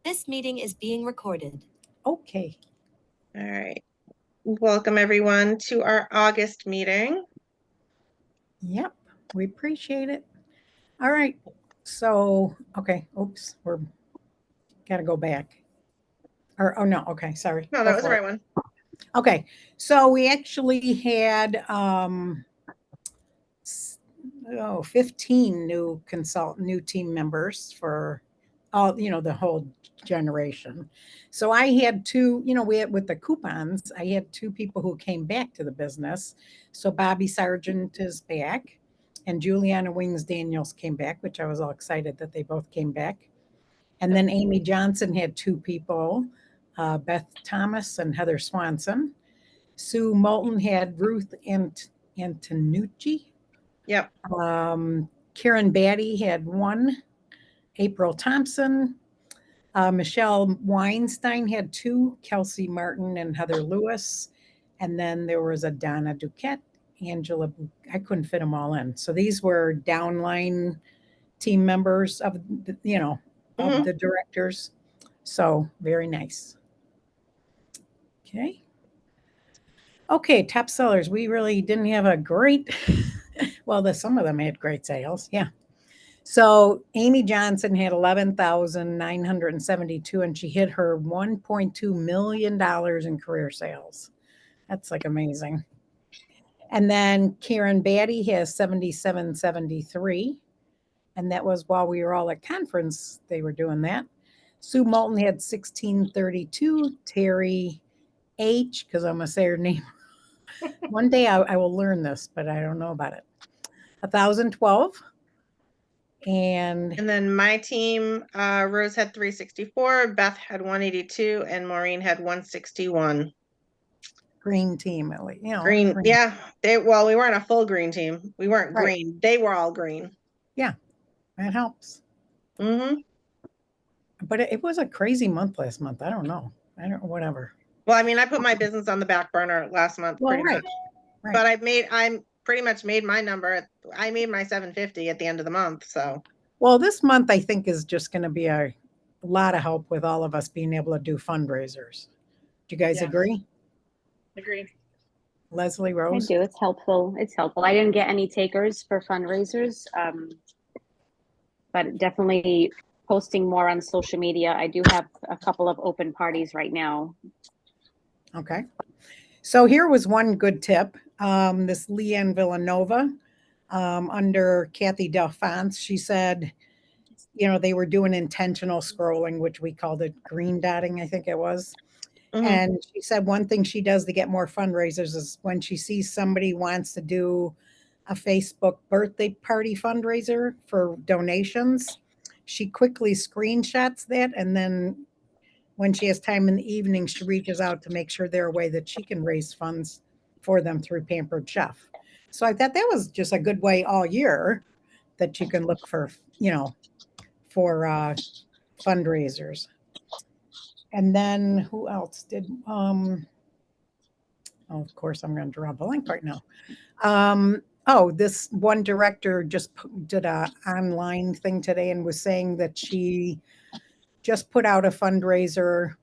This meeting is being recorded. Okay. All right. Welcome everyone to our August meeting. Yep. We appreciate it. All right. So, okay. Oops. We're got to go back. Oh no. Okay. Sorry. No, Go that was the for it. right one. Okay. So we actually had 15 new team members for all, the whole generation. So I had two, we had with the coupons, I had two people who came back to the business. So Bobby Sargent is back and Juliana Wings Daniels came back, which I was all excited that they both came back. And then Amy Johnson had two people, Beth Thomas and Heather Swanson. Sue Moulton had Ruth Antonucci. Yep. Karen Batty had one. April Thompson. Michelle Weinstein had two. Kelsey Martin and Heather Lewis. And then there was a Donna Duquette, Angela. I couldn't fit them all in. So these were downline team members of of the directors. So very nice. Okay, top sellers. We really didn't have a great, well, some of them had great sales. Yeah. So Amy Johnson had 11,972 and she hit her $1.2 million in career sales. That's like amazing. And then Karen Batty has 7773. And that was while we were all at conference, they were doing that. Sue Moulton had 1632. Terry H, because I'm going to say her name. One day I will learn this, but I don't know about it. 1,012. And then my team, Rose had 364, Beth had 182, and Maureen had 161. Green team, green. Yeah, we weren't a full green team. We weren't Right. green. They were all green. Yeah, that helps. Mm-hmm. But it was a crazy month last month. I don't know. Whatever. Well, I mean, I put my business on the back burner last month, pretty much. Right. But I'm pretty much made my number. I made my 750 at the end of the month. So. Well, this month I think is just going to be a lot of help with all of us being able to do fundraisers. Do you guys agree? Agree. Leslie Rose? I do. It's helpful. I didn't get any takers for fundraisers, but definitely posting more on social media. I do have a couple of open parties right now. Okay. So here was one good tip. This Leanne Villanova, under Kathy Delphonse, she said, they were doing intentional scrolling, which we called it green dotting, I think it was. Mm-hmm. And she said one thing she does to get more fundraisers is when she sees somebody wants to do a Facebook birthday party fundraiser for donations, she quickly screenshots that. And then when she has time in the evening, she reaches out to make sure they're a way that she can raise funds for them through Pampered Chef. So I thought that was just a good way all year that you can look for, for fundraisers. And then who else did, of course, I'm going to draw a blank right now. This one director just did a online thing today and was saying that she just put out a fundraiser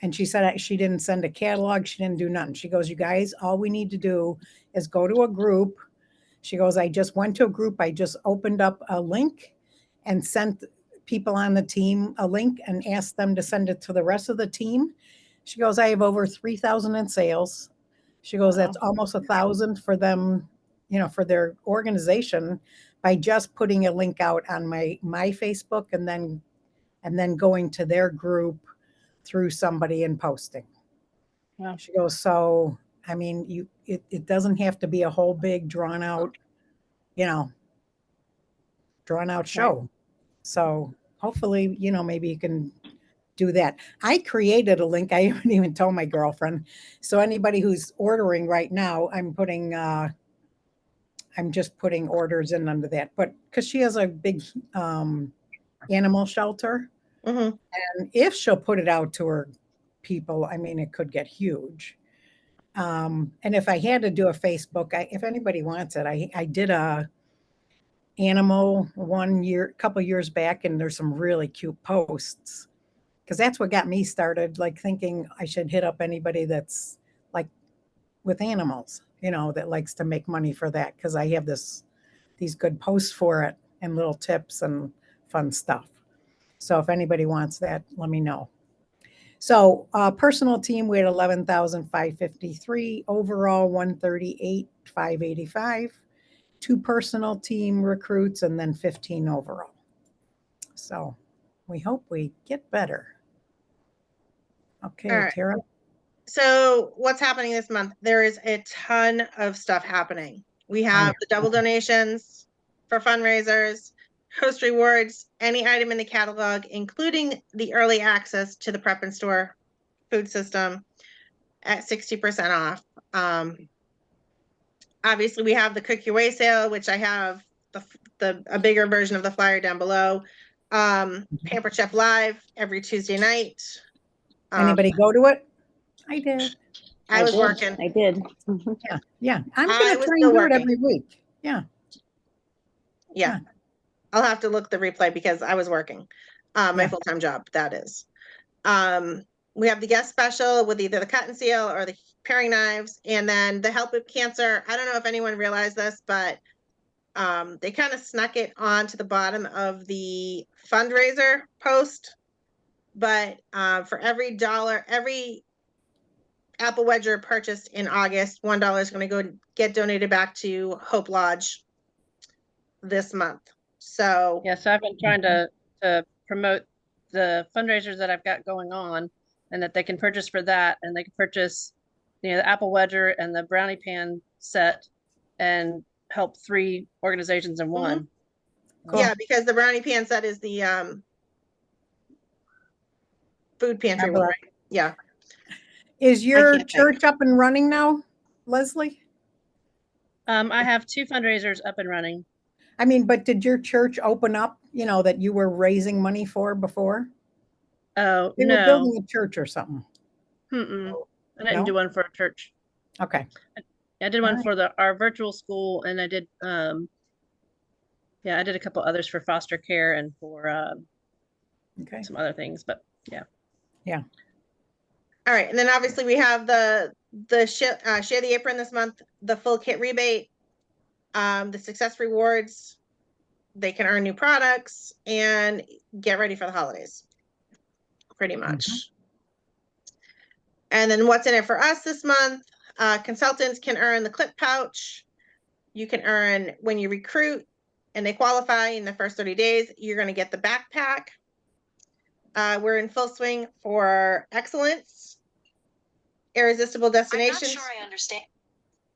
and she said she didn't send a catalog. She didn't do nothing. She goes, you guys, all we need to do is go to a group. She goes, I just went to a group. I just opened up a link and sent people on the team a link and asked them to send it to the rest of the team. She goes, I have over 3,000 in sales. She goes, that's almost 1,000 for them, for their organization by just putting a link out on my Facebook and then going to their group through somebody and posting. Yeah. She goes, so, I mean, it doesn't have to be a whole big drawn out show. Right. So hopefully, maybe you can do that. I created a link. I haven't even told my girlfriend. So anybody who's ordering right now, I'm just putting orders in under that, but because she has a big animal shelter. Mm-hmm. And if she'll put it out to her people, I mean, it could get huge. And if I had to do a Facebook, if anybody wants it, I did a animal couple years back, and there's some really cute posts because that's what got me started, like thinking I should hit up anybody that's like with animals, that likes to make money for that, because I have these good posts for it and little tips and fun stuff. So if anybody wants that, let me know. So personal team, we had 11,553, overall 138,585, 2 personal team recruits, and then 15 overall. So we hope we get better. Okay, All right. Tara. So what's happening this month? There is a ton of stuff happening. We have the double donations for fundraisers, host rewards, any item in the catalog, including the early access to the Prep and Store food system at 60% off. Obviously we have the Cook Your Way sale, which I have a bigger version of the flyer down below. Pampered Chef Live every Tuesday night. Anybody go to it? I did. I was did. working. I did. Yeah. I'm I going to was try still and do it working. every week. Yeah. Yeah. I'll have to look the replay because I was working. My Yeah. full-time job, that is. We have the guest special with either the cut and seal or the paring knives, and then the Help with Cancer. I don't know if anyone realized this, but they kind of snuck it onto the bottom of the fundraiser post. But for every apple wedger purchased in August, $1 is going to go get donated back to Hope Lodge this month. So Yeah, so I've been trying to promote the fundraisers that I've got going on, and that they can purchase for that, and they can purchase, the apple wedger and the brownie pan set, and help 3 organizations in one. Cool. yeah, because the brownie pan set is the food pantry one, right? Yeah. Is your can't think. church up and running now, Leslie? I have 2 fundraisers up and running. I mean, but did your church open up, that you were raising money for before? Oh, They were no. building a church or something. Mm-mm. I didn't No? do one for a church. Okay. I did one Alright. for our virtual school, and I did I did a couple others for foster care and for Okay. some other things, but yeah. All right, and then obviously we have the share the apron this month, the full kit rebate, the success rewards. They can earn new products and get ready for the holidays. Pretty much. And then what's in it for us this month? Consultants can earn the clip pouch. You can earn when you recruit and they qualify in the first 30 days, you're going to get the backpack. We're in full swing for excellence. Irresistible Destinations. I'm not sure I understand.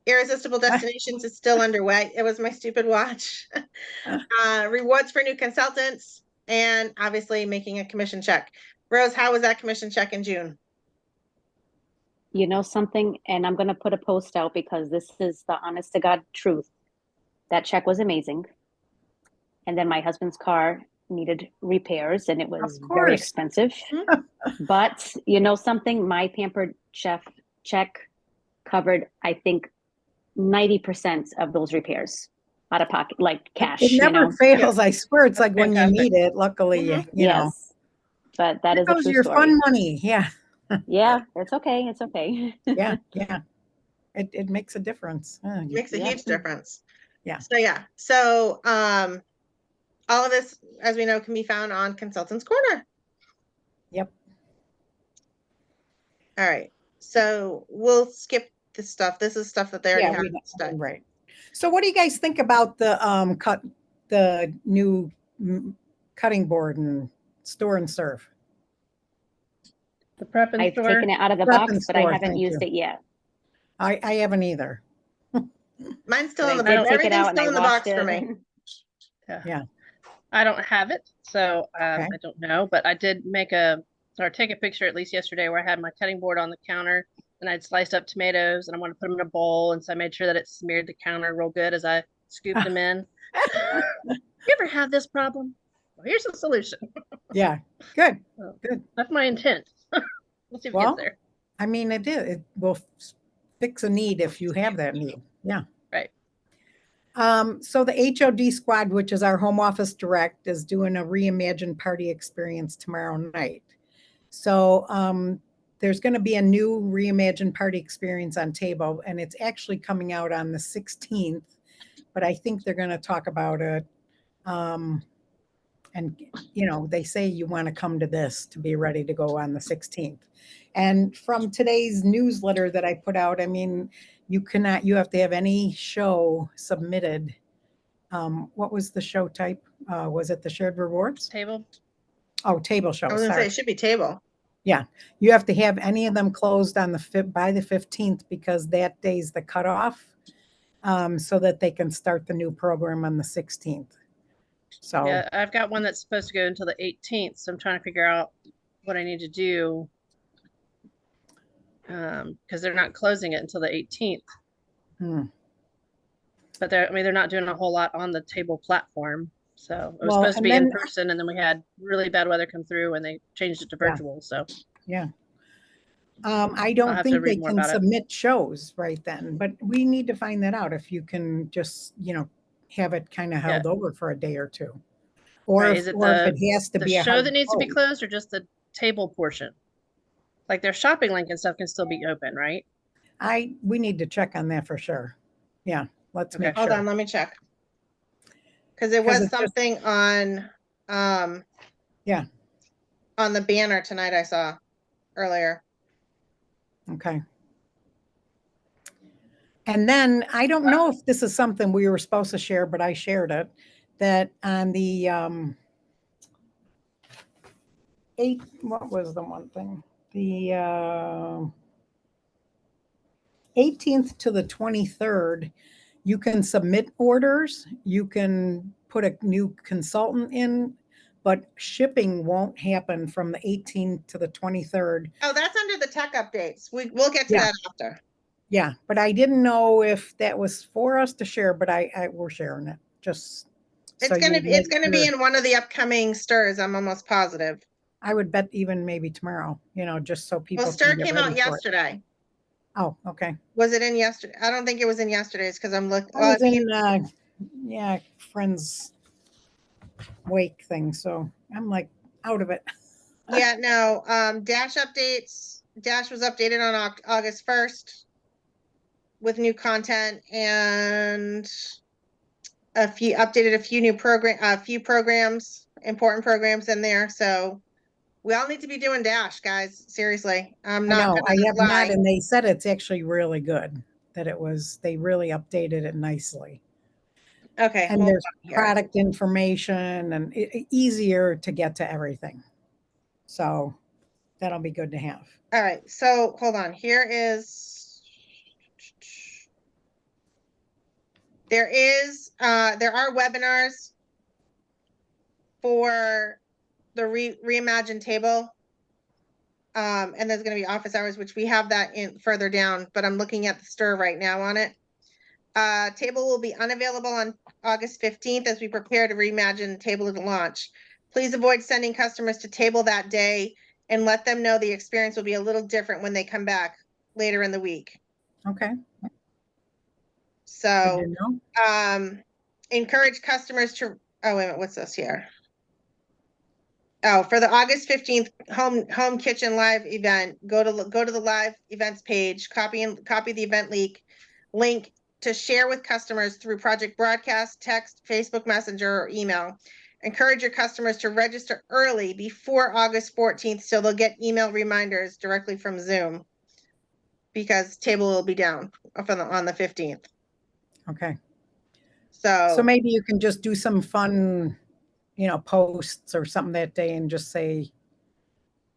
Irresistible Destinations is still underway. It was my stupid watch. Rewards for new consultants, and obviously making a commission check. Rose, how was that commission check in June? You know something, and I'm going to put a post out because this is the honest to God truth. That check was amazing. And then my husband's car needed repairs, and it was very course. expensive. But you know something, my Pampered Chef check covered, I think, 90% of those repairs out of pocket, like cash. It never fails. I swear. It's like when you Fantastic. need it. Luckily, you know. Yes, but that is a Those true are your story. fun money. Yeah. Yeah, it's okay. It's okay. Yeah. Yeah. It makes a difference. Makes a Yeah. huge difference. Yeah. So yeah. So all of this, as we know, can be found on Consultants Corner. Yep. All right. So we'll skip this stuff. This is stuff that they already Yeah, have we know. done. Right. So what do you guys think about the new cutting board and store and serve? The Prep and I've Store. taken it out of the Prep box, and but I store, haven't thank used you. it yet. I haven't either. Mine's still in the But I box. did take it Everything's out and still I in the washed box for me. it. Yeah. I don't have it, so Okay. I don't know, but I did take a picture at least yesterday where I had my cutting board on the counter, and I'd sliced up tomatoes and I wanted to put them in a bowl, and so I made sure that it smeared the counter real good as I scooped them in. You ever have this problem? Well, here's the solution. Yeah. Good. So, Good. that's my intent. We'll see if it Well, gets there. I mean, it will fix a need if you have that need. Yeah. Right. So the HOD squad, which is our home office direct, is doing a reimagined party experience tomorrow night. So there's going to be a new reimagined party experience on Table, and it's actually coming out on the 16th, but I think they're going to talk about it. And, you know, they say you want to come to this to be ready to go on the 16th. And from today's newsletter that I put out, I mean, you have to have any show submitted. What was the show type? Was it the shared rewards? Table. Oh, table show. I was gonna say Sorry. it should be table. You have to have any of them closed on by the 15th because that day's the cutoff, so that they can start the new program on the 16th. So Yeah, I've got one that's supposed to go until the 18th, so I'm trying to figure out what I need to do. Because they're not closing it until the 18th. hmm. But they're not doing a whole lot on the Table platform. So it was Well, supposed to and be in then- person, and then we had really bad weather come through, and they changed it to Yeah. virtual. So I I'll don't have to think they read more can about it. submit shows right then, but we need to find that out if you can just, you know, have it kind of held over for a day or two. Or Right, if, is it or if it has to the be a show hard that needs to be close. closed, or just the table portion? Like their shopping link and stuff can still be open, right? We need to check on that for sure. Yeah, let's Okay. make Hold sure. on, let me check. Because there 'Cause was it's just- something on, Yeah. on the banner tonight I saw earlier. Okay. And then I don't know if this is something we were supposed to share, but I shared it, that on the what was the one thing? The 18th to the 23rd, you can submit orders, you can put a new consultant in, but shipping won't happen from the 18th to the 23rd. Oh, that's under the tech updates. We'll get to Yeah. that after. Yeah, but I didn't know if that was for us to share, but we're sharing it. Just so It's gonna you be, it's make gonna be sure. in one of the upcoming stirs, I'm almost positive. I would bet even maybe tomorrow, you know, just so people Well, can stir get came out ready for it. yesterday. Oh, okay. Was it in yesterday? I don't think it was in yesterday's because I'm looking. I was in, yeah, friend's wake thing, so I'm like out of it. Yeah, no, Dash updates. Dash was updated on August 1st with new content and updated a few programs, important programs in there. So we all need to be doing Dash, guys. Seriously. I'm I not know, I gonna have lie. not, and they said it's actually really good, that they really updated it nicely. Okay. And hold there's on here. product information and easier to get to everything. So that'll be good to have. All right, so hold on. There are webinars for the reimagined table. And there's gonna be office hours, which we have that in further down, but I'm looking at the stir right now on it. Table will be unavailable on August 15th as we prepare to reimagine table to launch. Please avoid sending customers to table that day and let them know the experience will be a little different when they come back later in the week. Okay. So, Good to know. encourage customers to, oh, wait a minute, what's this here? Oh, for the August 15th home kitchen live event, go to the live events page, copy the event link to share with customers through Project Broadcast, text, Facebook Messenger, or email. Encourage your customers to register early before August 14th so they'll get email reminders directly from Zoom because table will be down on the 15th. Okay. So So maybe you can just do some fun, you know, posts or something that day and just say,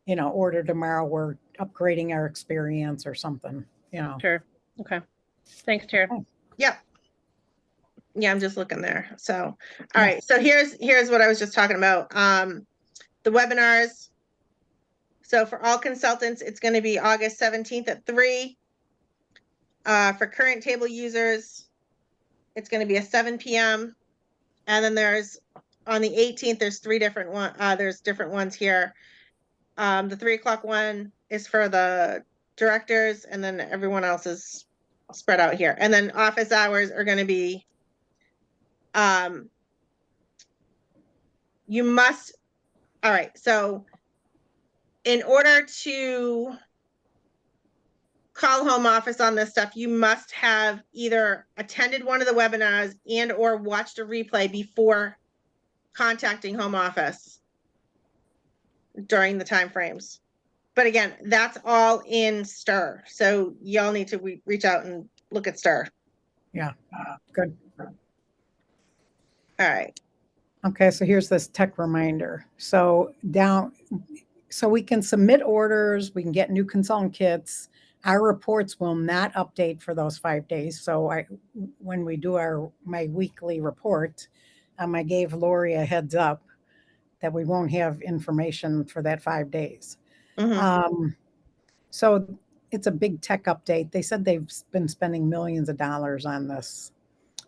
you know, order tomorrow, we're upgrading our experience or something, you know. Sure. Okay. Thanks, Tara. Yep. Yeah, I'm just looking there. So, all Yeah. right. So here's what I was just talking about. The webinars. So for all consultants, it's going to be August 17th at 3. For current table users, it's going to be a 7 p.m. And then there's on the 18th, there's there's different ones here. The 3 o'clock one is for the directors, and then everyone else is spread out here. And then office hours are going to be you must, all right, so in order to call home office on this stuff, you must have either attended one of the webinars and or watched a replay before contacting home office during the timeframes. But again, that's all in STIR. So y'all need to reach out and look at STIR. Yeah, good. All right. Okay, so here's this tech reminder. So we can submit orders, we can get new consultant kits. Our reports will not update for those 5 days. So when we do my weekly report, I gave Lori a heads up that we won't have information for that 5 days. Mhm. So it's a big tech update. They said they've been spending millions of dollars on this.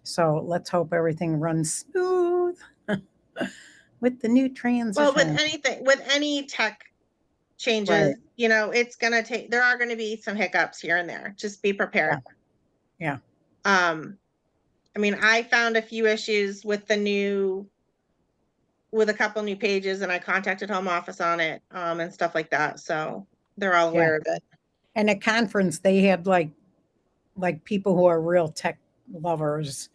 So let's hope everything runs smooth with the new transition. Well, with any tech changes, Right. you know, there are going to be some hiccups here and there. Just be prepared. Yeah. I mean, I found a few issues with with a couple new pages, and I contacted home office on it, and stuff like that. So they're all aware of it. And at conference, they had like people who are real tech lovers,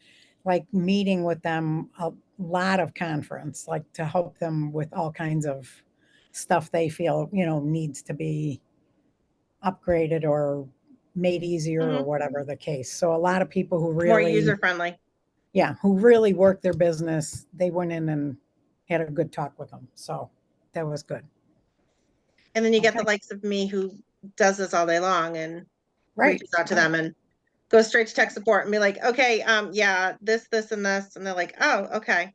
like meeting with them a lot of conference, like to help them with all kinds of stuff they feel, needs to be upgraded or made easier or whatever the case. So a lot of people who More really, user friendly. yeah, who really work their business, they went in and had a good talk with them. So that was good. And then you get Okay. the likes of me who does this all day long and Right. reaches out to them and goes straight to tech support and be like, okay, yeah, this, and this. And they're like, oh, okay.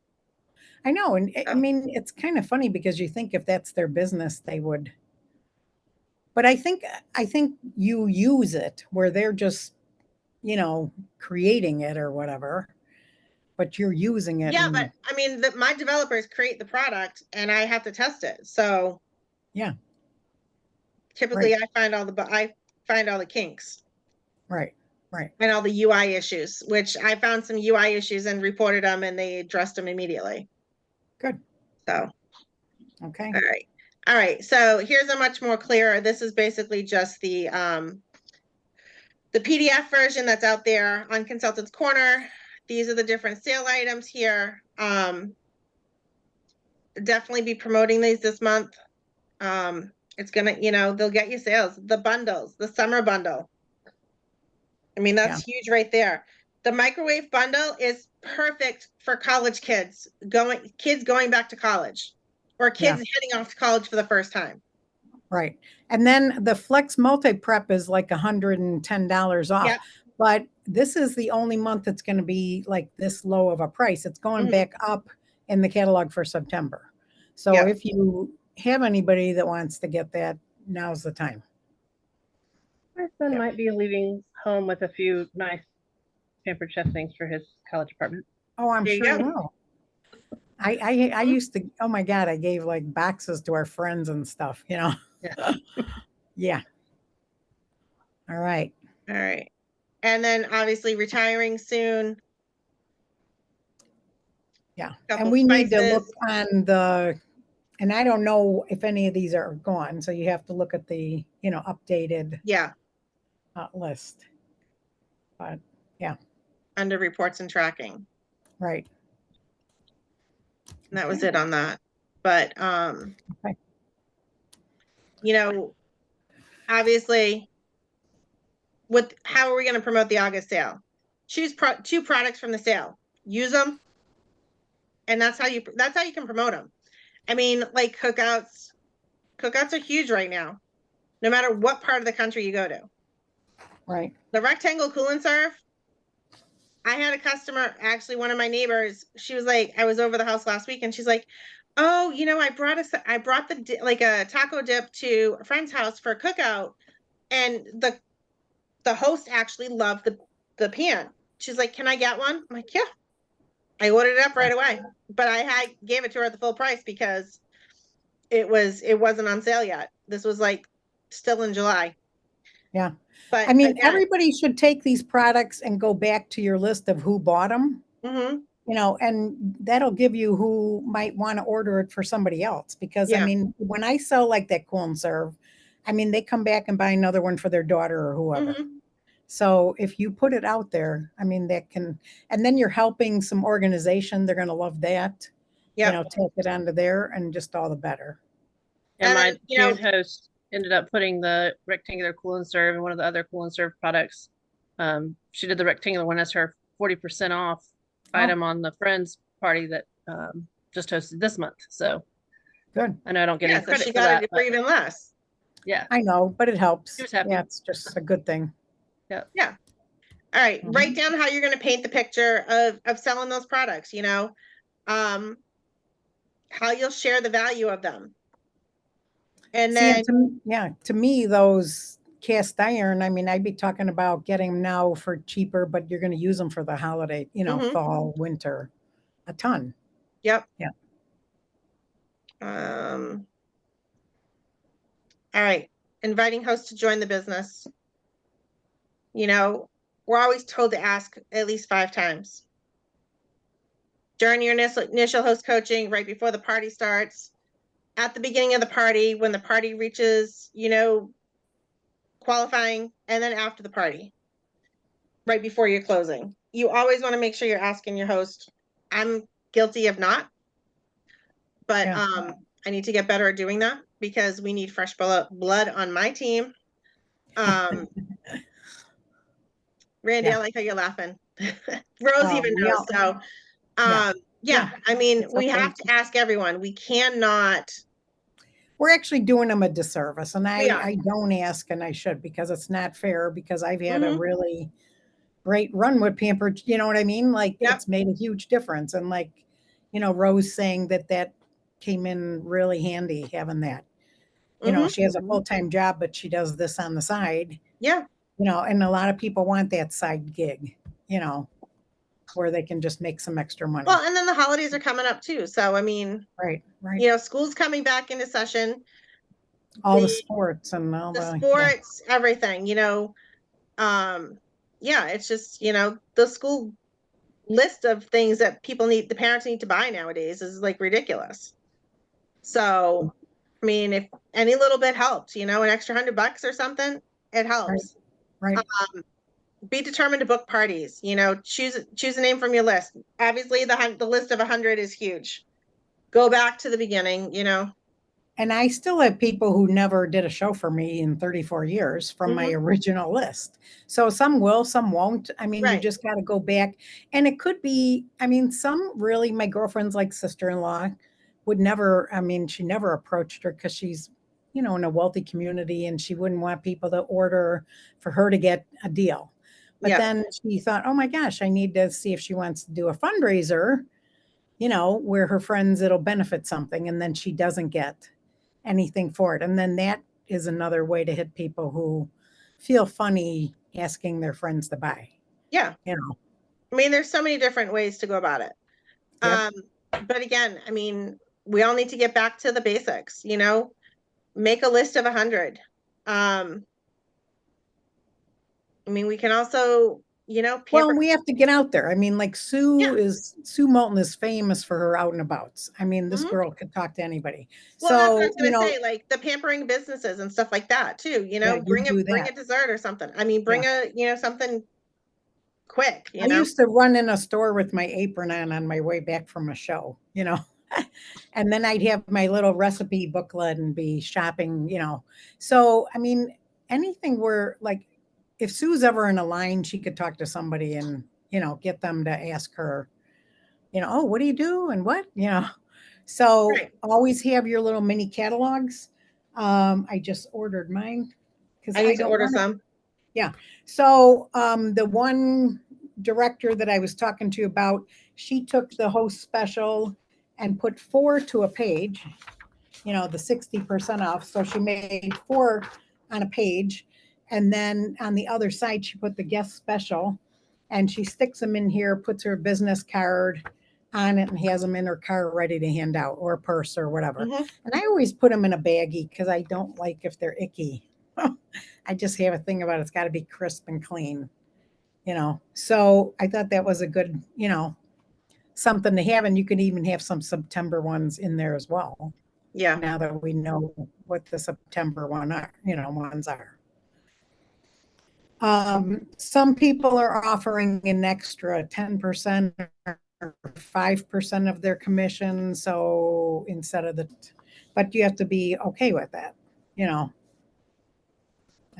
I know. And I mean, it's kind of funny because you think if that's their business, they would. But I think you use it where they're just, creating it or whatever, but you're using it. Yeah, but I mean, my developers create the product and I have to test it. So yeah, typically right. I find all the kinks. Right. And all the UI issues, which I found some UI issues and reported them and they addressed them immediately. Good. So, okay. All right. So here's a much more clear. This is basically just the PDF version that's out there on Consultants Corner. These are the different sale items here. Definitely be promoting these this month. It's gonna, they'll get you sales. The bundles, the summer bundle. I mean, that's huge right there. The microwave bundle is perfect for college kids going back to college or kids heading off to college for the first time. Right. And then the Flex Multi Prep is like $110 off. Yeah. But this is the only month it's going to be like this low of a price. It's going back up in the catalog for September. So if you have anybody that wants to get that, now's the time. My son might be leaving home with a few nice Pampered Chef things for his college apartment. Oh, I'm There you sure. go. Will. I used to, oh my God, I gave like boxes to our friends and stuff, Yeah. Yeah. All right. And then obviously retiring soon. Yeah. Couple And we need to spices. look on and I don't know if any of these are gone. So you have to look at the, updated list. But yeah. Under reports and tracking. Right. And that was it on that. But, Okay. Obviously, how are we going to promote the August sale? Choose 2 products from the sale, use them. And that's how you can promote them. I mean, like cookouts are huge right now, no matter what part of the country you go to. Right. The rectangle cool and serve. I had a customer, actually one of my neighbors, she was like, I was over the house last week and she's like, oh, I brought a taco dip to a friend's house for a cookout. And the host actually loved the pan. She's like, can I get one? I'm like, yeah. I ordered it up right away, but I gave it to her at the full price because it wasn't on sale yet. This was like still in July. Yeah. But I mean, again, everybody should take these products and go back to your list of who bought them you know, and that'll give you who might want to order it for somebody else. Because I Yeah. mean, when I sell like that Cool and Serve, I mean, they come back and buy another one for their daughter or whoever. Mhm. So if you put it out there, I mean, that can, and then you're helping some organization. They're going to love that. You Yep. know, take it onto there and just all the better. And And my then, you know- June host ended up putting the rectangular Cool and Serve and one of the other Cool and Serve products. She did the rectangular one as her 40% off Oh. item on the Friends party that just hosted this month. So Good. I know I don't get Yeah, any so credit she for got that, it for but even less. yeah, I know, but it helps. She was happy. Yeah, it's just a good thing. All right, Mhm. write down how you're going to paint the picture of selling those products, you know, how you'll share the value of them. And See, then, to me, those cast iron, I mean, I'd be talking about getting them now for cheaper, but you're going to use them for the holiday, you know, Mhm. fall, winter, a ton. yep. Yeah. All right, inviting hosts to join the business. You know, we're always told to ask at least 5 times. During your initial host coaching, right before the party starts, at the beginning of the party, when the party reaches, you know, qualifying, and then after the party, right before you're closing. You always want to make sure you're asking your host. I'm guilty of not, but Yeah. I need to get better at doing that because we need fresh blood on my team. Randy, Yeah. I like how you're laughing. Rose Well, even we knows. all- So, Yeah. yeah, I mean, It's we okay. have to ask everyone. We cannot. We're actually doing them a disservice, and We are. I don't ask, and I should, because it's not fair, because I've had a Mhm. really great run with Pampered, you know what I mean? Like, Yep. it's made a huge difference. And like, you know, Rose saying that came in really handy, having that. You know, Mhm. she has a Mhm. full-time job, but she does this on the side, Yeah. you know, and a lot of people want that side gig, you know, where they can just make some extra money. Well, and then the holidays are coming up too. So, I mean, Right. you know, school's coming back into session. All the the- sports and all The the, sports, everything, you know. Yeah, it's just, you know, the school list of things that the parents need to buy nowadays is like ridiculous. So, I mean, if any little bit helps, you know, an extra $100 or something, it helps. right. Be determined to book parties, you know, choose a name from your list. Obviously the list of 100 is huge. Go back to the beginning, you know. And I still have people who never did a show for me in 34 years from my original list. So some will, some won't. I mean, you Right. just got to go back. And it could be, I mean, some really, my girlfriend's like sister-in-law would never, I mean, she never approached her because she's, you know, in a wealthy community and she wouldn't want people to order for her to get a deal. But Yeah. then she thought, oh my gosh, I need to see if she wants to do a fundraiser, you know, where her friends, it'll benefit something. And then she doesn't get anything for it. And then that is another way to hit people who feel funny asking their friends to buy, Yeah. you know. I mean, there's so many different ways to go about it. Yep. But again, I mean, we all need to get back to the basics, you know, make a list of 100. I mean, we can also, you know, Well, we have to get out there. I mean, like Yeah. Sue Moulton is famous for her out and abouts. I mean, this Mhm. girl could talk to anybody. Well, that's what I So, was you gonna know, say, like the pampering businesses and stuff like that too, you know, yeah, you do bring a that. dessert or something. I mean, bring you know, something quick, you I know. used to run in a store with my apron on my way back from a show, you know. And then I'd have my little recipe booklet and be shopping, you know. So, I mean, anything where like if Sue's ever in a line, she could talk to somebody and, you know, get them to ask her, you know, oh, what do you do and what, you know. So Right. always have your little mini catalogs. I just ordered mine because I need to don't order want to. some. Yeah. So the one director that I was talking to you about, she took the host special and put 4 to a page, you know, the 60% off. So she made 4 on a page. And then on the other side, she put the guest special and she sticks them in here, puts her business card on it and has them in her car ready to hand out or a purse or whatever. Mhm. And I always put them in a baggie because I don't like if they're icky. I just have a thing about it's got to be crisp and clean, you know. So I thought that was a good, you know, something to have. And you can even have some September ones in there as well. Yeah. Now that we know what the September ones are. Some people are offering an extra 10% or 5% of their commission. So instead of but you have to be okay with that, I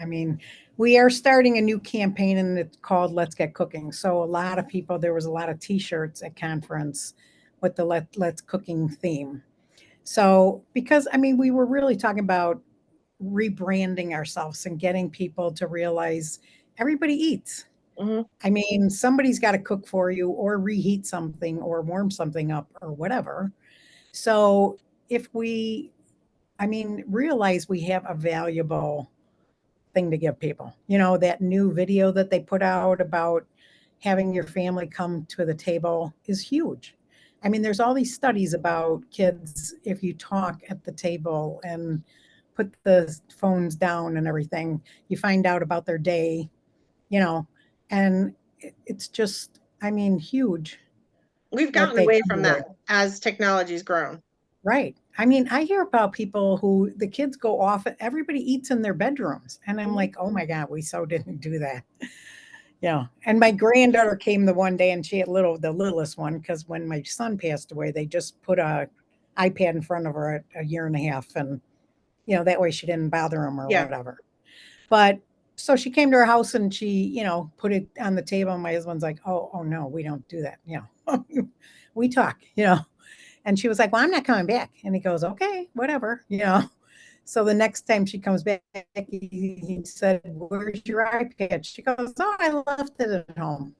mean, we are starting a new campaign and it's called Let's Get Cooking. So a lot of people, there was a lot of t-shirts at conference with the Let's Cooking theme. So, because we were really talking about rebranding ourselves and getting people to realize everybody eats. Mhm. Somebody's got to cook for you or reheat something or warm something up or whatever. So if we, realize we have a valuable thing to give people, that new video that they put out about having your family come to the table is huge. There's all these studies about kids, if you talk at the table and put the phones down and everything, you find out about their day, and it's just, huge. We've what gotten they away come from with. that as technology's grown. Right. I hear about people who the kids go off, everybody eats in their bedrooms. And I'm like, oh my God, we so didn't do that. Yeah. And my granddaughter came the one day and she had the littlest one, because when my son passed away, they just put a iPad in front of her at a year and a half. And, that way she didn't bother him or Yeah. whatever. But so she came to her house and she, put it on the table. And my husband's like, oh no, we don't do that. We talk, And she was like, well, I'm not coming back. And he goes, okay, whatever, So the next time she comes back, he said, where's your iPad? She goes, oh, I left it at home.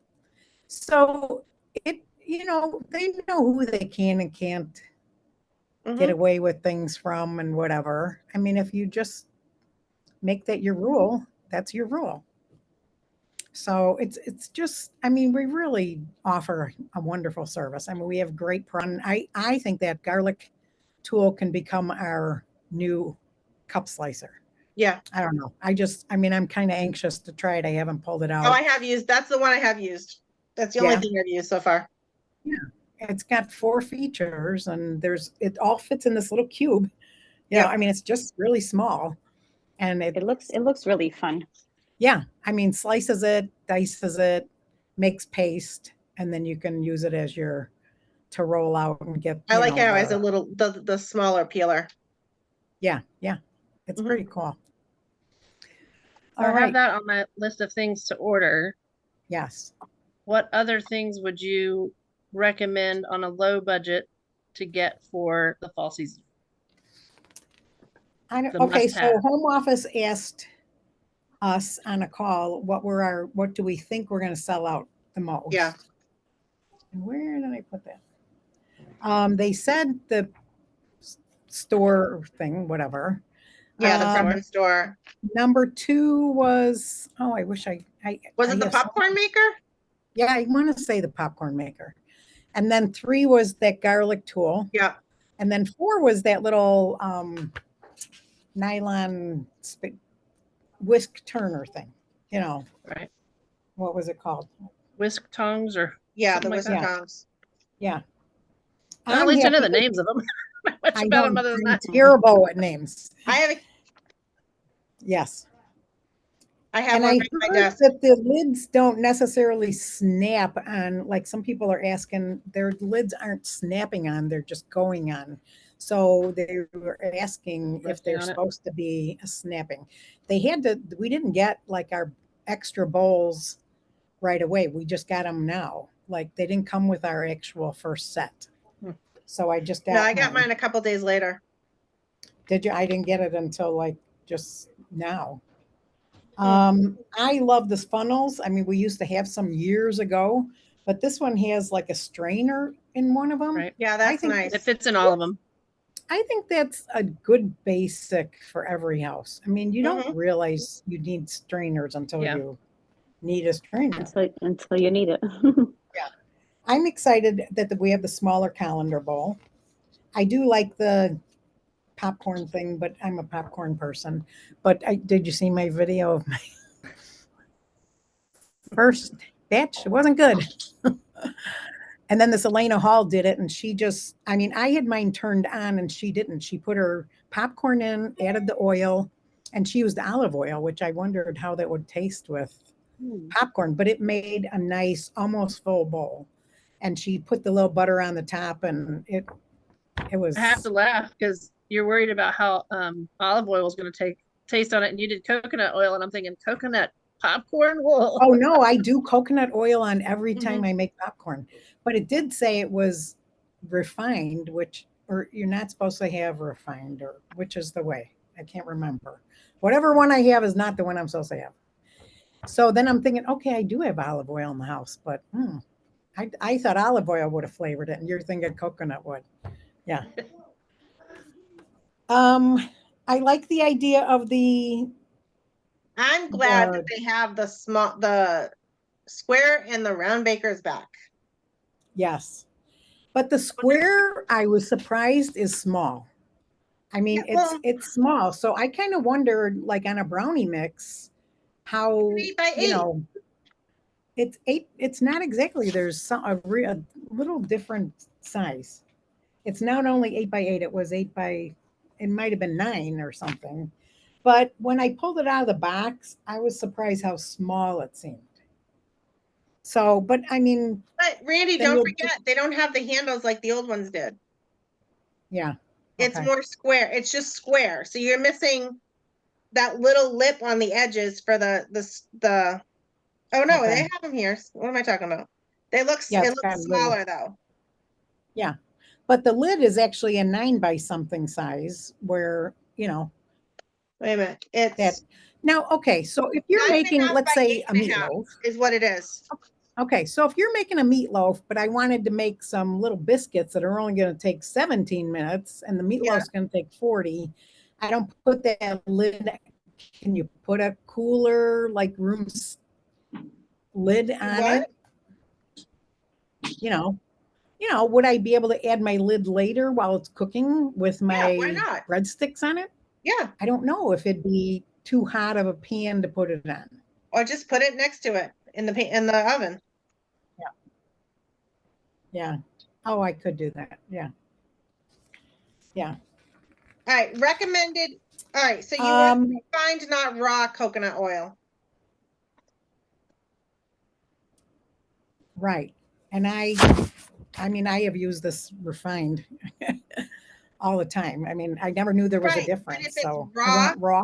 So they know who they can and can't get Mhm. away with things from and whatever. If you just make that your rule, that's your rule. So it's just, we really offer a wonderful service. We have great I think that garlic tool can become our new cup slicer. Yeah. I don't know. I'm kind of anxious to try it. I haven't pulled it out. Oh, I have used, that's the one I have used. That's the only thing I've used so far. Yeah. It's got 4 features and it all fits in this little cube. Yeah. It's just really small. And It looks really fun. yeah, slices it, dices it, makes paste, and then you can use it as to roll out and get. I like how it has a little, the smaller peeler. Yeah, it's Mhm. pretty cool. So I have that on my list of things to order. Yes. What other things would you recommend on a low budget to get for the fall season? The Okay, so must-have. home office asked us on a call what do we think we're going to sell out the most? Yeah. And where did I put that? They said the store thing, whatever. Yeah, the popcorn store. Number 2 was, I wish I Was it the popcorn maker? Yeah, I want to say the popcorn maker. And then 3 was that garlic tool. Yeah. And then 4 was that little nylon whisk turner thing. Right. What was it called? Whisk tongs or Yeah, the something like whisk that? tongs. Yeah. Well, at least I know the names of them. Not much I about know, them other than I'm that. terrible at names. I have Yes. I have And one I right on my heard desk. that the lids don't necessarily snap on, like some people are asking, their lids aren't snapping on, they're just going on. So they were asking if Resting they're on it. supposed to be a snapping. We didn't get like our extra bowls right away. We just got them now. Like they didn't come with our actual first set. Hmm. So I just got No, I got mine a couple days later. Did you? I didn't get it until like just now. Hmm. I love the funnels. We used to have some years ago, but this one has like a strainer in one of them. Right. Yeah, that's think nice. It fits in all of them. I think that's a good basic for every house. You don't Mhm. realize you need strainers until Yeah. you need a strainer. Until you need it. I'm excited that we have the smaller colander bowl. I do like the popcorn thing, but I'm a popcorn person. But did you see my video of my first batch? It wasn't good. And then this Elena Hall did it, and she just, I mean, I had mine turned on and she didn't. She put her popcorn in, added the oil, and she used olive oil, which I wondered how that would taste with popcorn, but it made a nice, almost full bowl. And she put the little butter on the top, and it was. I have to laugh because you're worried about how olive oil is going to taste on it, and you did coconut oil, and I'm thinking coconut popcorn. Whoa. Oh no, I do coconut oil on every time Mhm. I make popcorn, but it did say it was refined, which, or you're not supposed to have refined, or which is the way. I can't remember. Whatever one I have is not the one I'm supposed to have. So then I'm thinking, okay, I do have olive oil in the house, but I thought olive oil would have flavored it, and you're thinking coconut would. Yeah. I like the idea of the I'm glad that they have the square and the round baker's back. yes, but the square I was surprised is small. I mean, Yeah, well- it's small, so I kind of wondered, like on a brownie mix, how 8 by you 8. know, it's 8. It's not exactly. There's a little different size. It's not only 8 by 8. It was 8 by. It might have been 9 or something. But when I pulled it out of the box, I was surprised how small it seemed. So, but I mean, But Randy, Then don't you'll forget, they don't have the handles like the old ones did. yeah. It's Okay. more square. It's just square. So you're missing that little lip on the edges for the oh no, Okay. they have them here. What am I talking about? They look Yeah, it it's got looks a little- smaller though. Yeah. But the lid is actually a 9 by something size where, Wait a minute. It's that now, okay, so if you're 9.5 making, let's by say, a 8.5. meatloaf. is what it is. Okay, so if you're making a meatloaf, but I wanted to make some little biscuits that are only going to take 17 minutes and the meatloaf's going to take 40, I don't put that lid. Can you put a cooler, like lid on What? it? Would I be able to add my lid later while it's cooking with my why not? breadsticks on it? Yeah. I don't know if it'd be too hot of a pan to put it on. Or just put it next to it in the oven. Yeah. Oh, I could do that. Yeah. Yeah. All right, recommended. All right, so you want Um, refined, not raw coconut oil. right. And I mean, I have used this refined all the time. I mean, I never knew there was Right, a but if difference. it's So raw- I want raw.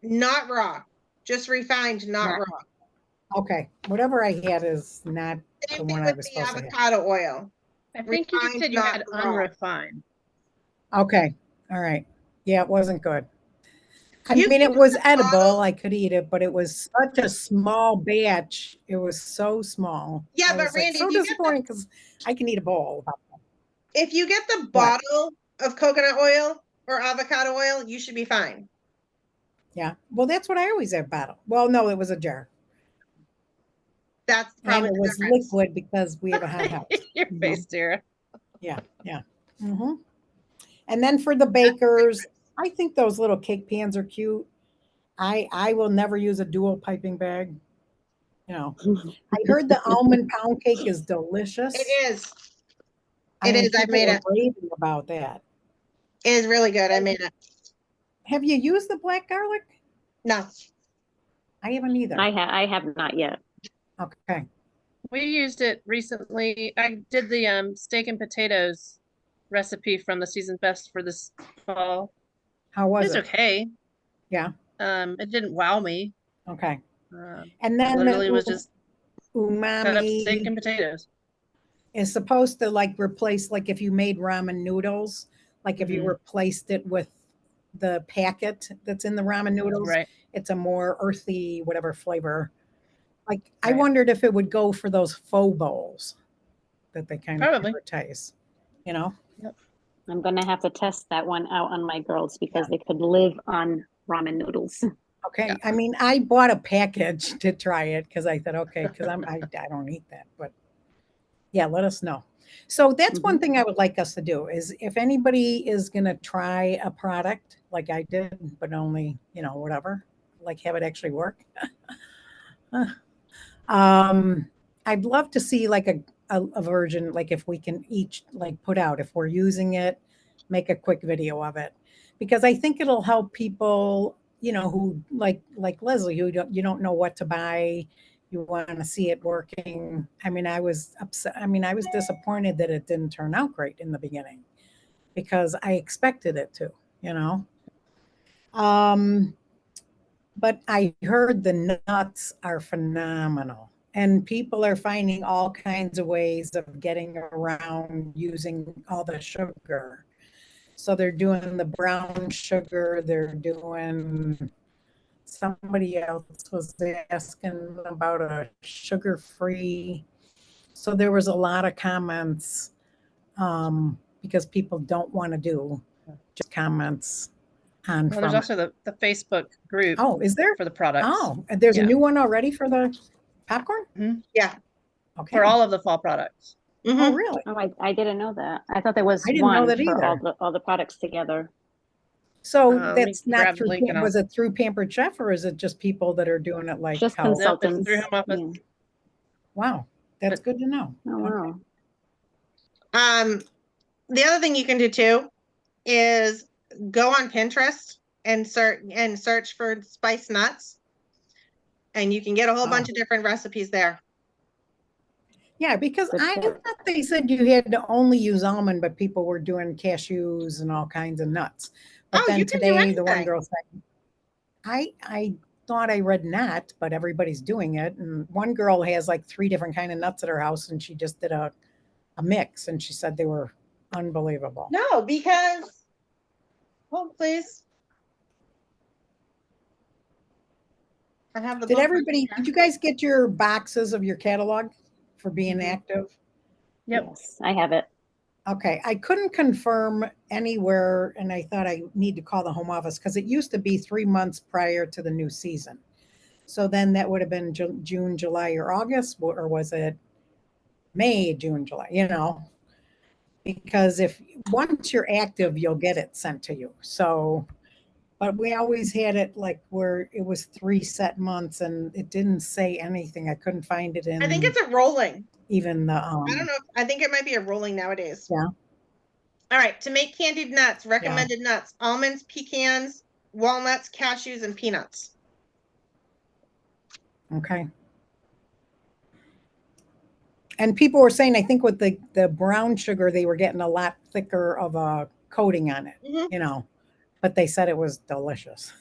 Not raw. Just refined, not Right. raw. Okay. Whatever I had is not Same the thing one I with was the supposed to have. avocado oil. I think you Refined, said you had not raw. unrefined. Okay. All right. Yeah, it wasn't good. I You mean, can it was put a edible. bottle- I could eat it, but it was such a small batch. It was so small. Yeah, I but was like, Randy, so if you get disappointing because I can eat a bowl. If you get the What? bottle of coconut oil or avocado oil, you should be fine. Yeah. Well, that's what I always have bottle. Well, no, it was a jar. That's And probably it the was difference. liquid because we have a hot house. Your face, Tara. Yeah. Yeah. hmm And then for the bakers, I think those little cake pans are cute. I will never use a dual piping bag. I heard the almond pound cake is delicious. It is. I It mean, is. I've people made were it. raving about that. It is really good. I made it. Have you used the black garlic? No. I haven't either. I have not yet. Okay. We used it recently. I did the steak and potatoes recipe from the season best for this fall. How It was was it? okay. Yeah. It didn't wow me. Okay. Um, And then literally the was just cut up steak umami and potatoes. is supposed to like replace, like if you made ramen noodles, like if you Mhm. replaced it with the packet that's in the ramen noodles, Right. it's a more earthy, whatever flavor. Like I Right. wondered if it would go for those faux bowls that they kind of Probably. advertise, you know? I'm gonna have to test that one out on my girls because they could live on ramen noodles. Okay. Yeah. I mean, I bought a package to try it because I thought, okay, because I don't eat that, but yeah, let us know. So that's one thing I would like us to do is if anybody is going to try a product like I did, but only, whatever, like have it actually work. I'd love to see like a version, like if we can each like put out, if we're using it, make a quick video of it. Because I think it'll help people, who like Leslie, who you don't know what to buy. You want to see it working. I mean, I was upset. I mean, I was disappointed that it didn't turn out great in the beginning because I expected it to, you know. Um, but I heard the nuts are phenomenal and people are finding all kinds of ways of getting around using all the sugar. So they're doing the brown sugar, they're doing, somebody else was asking about a sugar-free. So there was a lot of comments because people don't want to do just comments on Well, there's from. also the Facebook group Oh, is there? for the products. Oh, there's a Yeah. new one already for the popcorn? Yeah. Okay. For all of the fall products. Oh, Mhm. really? Oh, I didn't know that. I thought there was I didn't know one that for either. all the products together. So Let me that's not grab the through, link and was it through Pampered Chef or is it just people that are doing it like Just how? Nope, it's consultants. through home office. Yeah. Wow, that's good to know. Oh, wow. The other thing you can do too is go on Pinterest and search for spice nuts, and you can get a whole Oh. bunch of different recipes there. Yeah, because Good I tip. thought they said you had to only use almond, but people were doing cashews and all kinds of nuts. But Oh, then you can do today, the one anything. girl said, I thought I read nut, but everybody's doing it. And one girl has like 3 different kind of nuts at her house, and she just did a mix, and she said they were unbelievable. No, because hold please. I have the Did book right everybody? here. Did you guys get your boxes of your catalog for being Mhm. active? Yep. Yes, I have it. Okay, I couldn't confirm anywhere, and I thought I need to call the home office because it used to be 3 months prior to the new season. So then that would have been June, July, or August, or was it May, June, July? Because if once you're active, you'll get it sent to you. So, but we always had it like where it was 3 set months, and it didn't say anything. I couldn't find it in. I think it's a rolling. even the. I don't know. I think it might be a rolling nowadays. Yeah. All right. To make candied nuts, recommended nuts: almonds, pecans, walnuts, cashews, and peanuts. Okay. And people were saying, I think with the brown sugar, they were getting a lot thicker of a coating on it, Mhm. but they said it was delicious.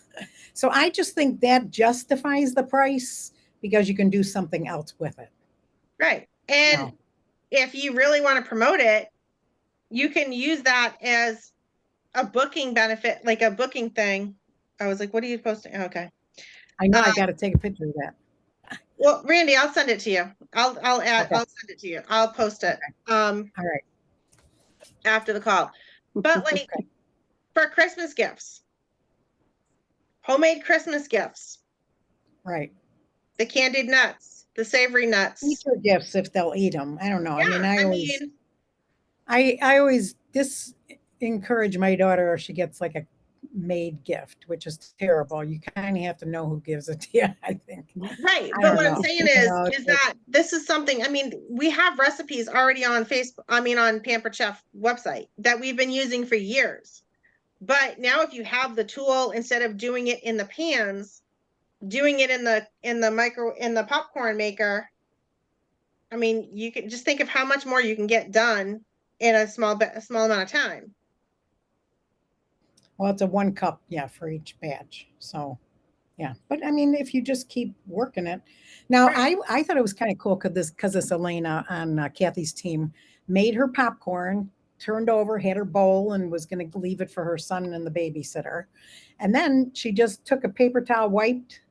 So I just think that justifies the price because you can do something else with it. Right. And No. if you really want to promote it, you can use that as a booking benefit, like a booking thing. I was like, what are you posting? Okay. I know I got to take a picture of that. Well, Randy, I'll send it to you. I'll add, Okay. I'll send it to you. I'll post it All right. after the call. But like Okay. for Christmas gifts, homemade Christmas gifts, Right. the candied nuts, the savory nuts. Eat your gifts if they'll eat them. I don't know. I mean, Yeah, I always encourage my daughter if she gets like a made gift, which is terrible. You kind of have to know who gives it to you, I think. right. I But don't what I'm know. saying You know, is that this is something, I mean, we have recipes already on Facebook, on Pampered Chef website that we've been using for years. But now if you have the tool, instead of doing it in the pans, doing it in the popcorn maker, I mean, you can just think of how much more you can get done in a small amount of time. well, it's a 1 cup, yeah, for each batch. So, yeah. But I mean, if you just keep working it. Now, Right. I thought it was kind of cool because this Elena on Kathy's team made her popcorn, turned over, had her bowl, and was going to leave it for her son and the babysitter. And then she just took a paper towel, wiped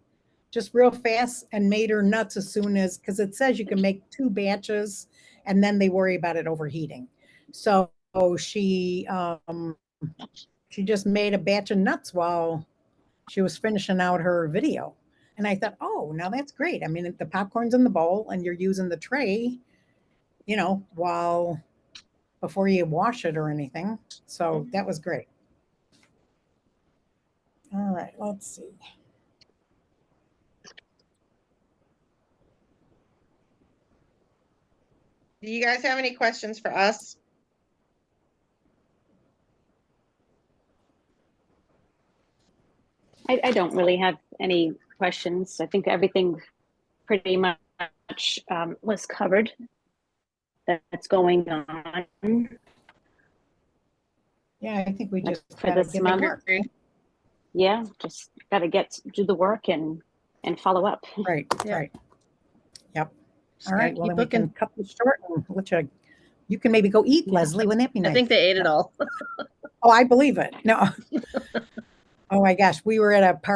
just real fast, and made her nuts as soon as, because it says you can make 2 batches and then they worry about it overheating. So she just made a batch of nuts while she was finishing out her video. And I thought, oh, now that's great. I mean, the popcorn's in the bowl and you're using the tray, while before you wash it or anything. So that was great. All right, let's see. Do you guys have any questions for us? I don't really have any questions. I think everything pretty much was covered that's going on Yeah, I think we just for gotta this get to month. work. Yeah, just got to do the work and follow up. Right, Yeah. right. Yep. Just All gotta right, well, keep then we can looking. cut this short and let you can maybe go eat, Yeah. Leslie. Wouldn't that be I nice? think they ate it all. Oh, I believe it. No. Oh my gosh, we were at a party